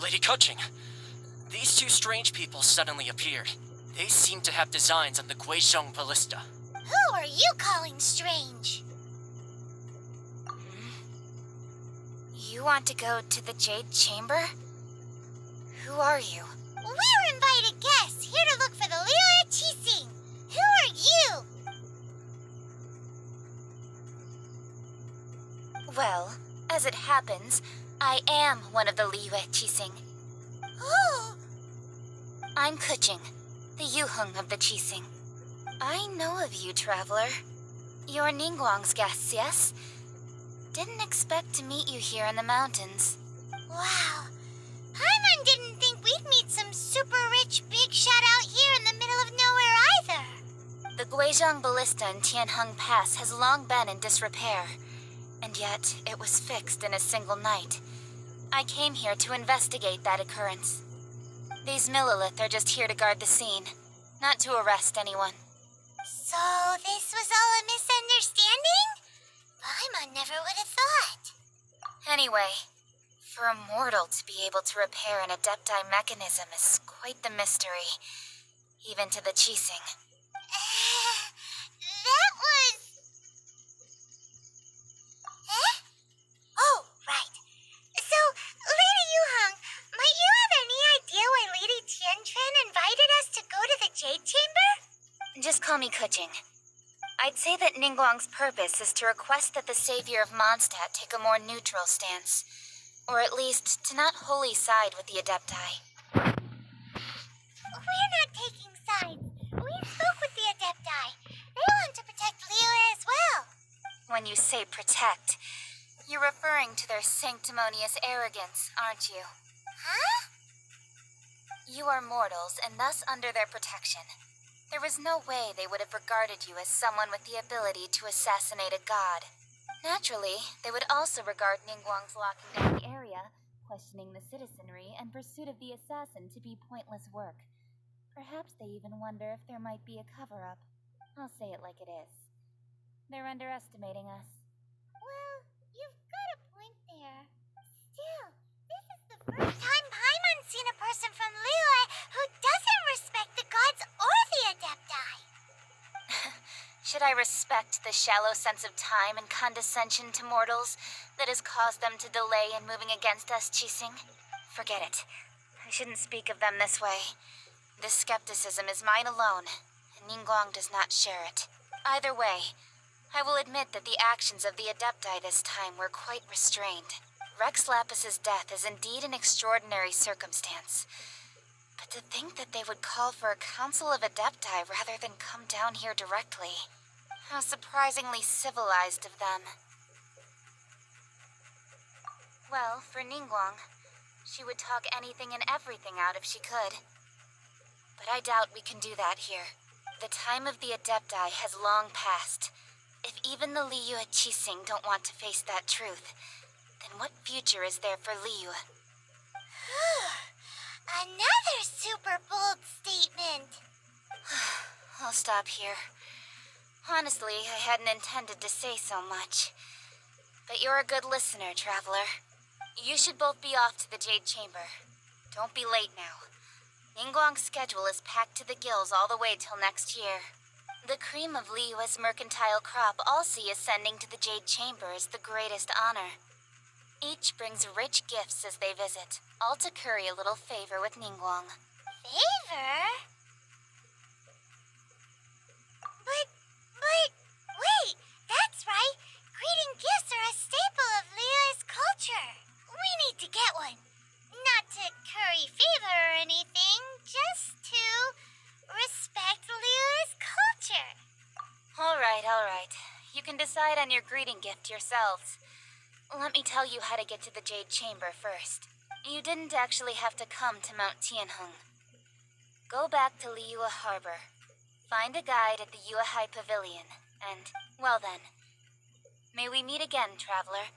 Lady Coaching, these two strange people suddenly appeared. They seem to have designs on the Guizhong Ballista. Who are you calling strange? You want to go to the Jade Chamber? Who are you? We're invited guests here to look for the Liyue Qixing. Who are you? Well, as it happens, I am one of the Liyue Qixing. Oh, I'm Kuching, the Yuheng of the Qixing. I know of you, traveler. You're Ningguang's guests, yes? Didn't expect to meet you here in the mountains. wow. Paimon didn't think we'd meet some super rich big shot out here in the middle of nowhere either. The Guizhong Ballista in Tianheng Pass has long been in disrepair, and yet it was fixed in a single night. I came here to investigate that occurrence. These Millilith are just here to guard the scene, not to arrest anyone. So this was all a misunderstanding? Paimon never would have thought. Anyway, for a mortal to be able to repair an Adepti mechanism is quite the mystery, even to the Qixing. That was... Eh? Oh, right. So, Lady Yuheng, might you have any idea why Lady Tianquan invited us to go to the Jade Chamber? Just call me Kuching. I'd say that Ningguang's purpose is to request that the savior of Mondstadt take a more neutral stance. Or at least, to not wholly side with the Adepti. We're not taking sides. We spoke with the Adepti. They want to protect Liyue as well. When you say protect, you're referring to their sanctimonious arrogance, aren't you? Huh? You are mortals, and thus under their protection. There was no way they would have regarded you as someone with the ability to assassinate a god. Naturally, they would also regard Ningguang's locking down the area, questioning the citizenry, and pursuit of the assassin to be pointless work. Perhaps they even wonder if there might be a cover-up. I'll say it like it is. They're underestimating us. Well, you've got a point there. Still, this is the first time Paimon's seen a person from Liyue who doesn't respect the gods or the Adepti. Should I respect the shallow sense of time and condescension to mortals that has caused them to delay in moving against us, Qixing? Forget it. I shouldn't speak of them this way. This skepticism is mine alone, and Ningguang does not share it. Either way, I will admit that the actions of the Adepti this time were quite restrained. Rex Lapis's death is indeed an extraordinary circumstance. But to think that they would call for a council of Adepti rather than come down here directly. How surprisingly civilized of them. Well, for Ningguang, she would talk anything and everything out if she could. But I doubt we can do that here. The time of the Adepti has long passed. If even the Liyue Qixing don't want to face that truth, then what future is there for Liyue? Another super bold statement. I'll stop here. Honestly, I hadn't intended to say so much. But you're a good listener, traveler. You should both be off to the Jade Chamber. Don't be late now. Ningguang's schedule is packed to the gills all the way till next year. The cream of Liyue's mercantile crop all see ascending to the Jade Chamber is the greatest honor. Each brings rich gifts as they visit, all to curry a little favor with Ningguang. Favor? But, wait, that's right. Greeting gifts are a staple of Liyue's culture. We need to get one. Not to curry favor or anything, just to respect Liyue's culture. All right. You can decide on your greeting gift yourselves. Let me tell you how to get to the Jade Chamber first. You didn't actually have to come to Mount Tianheng. Go back to Liyue Harbor. Find a guide at the Yuehai Pavilion, and, well then. May we meet again, traveler.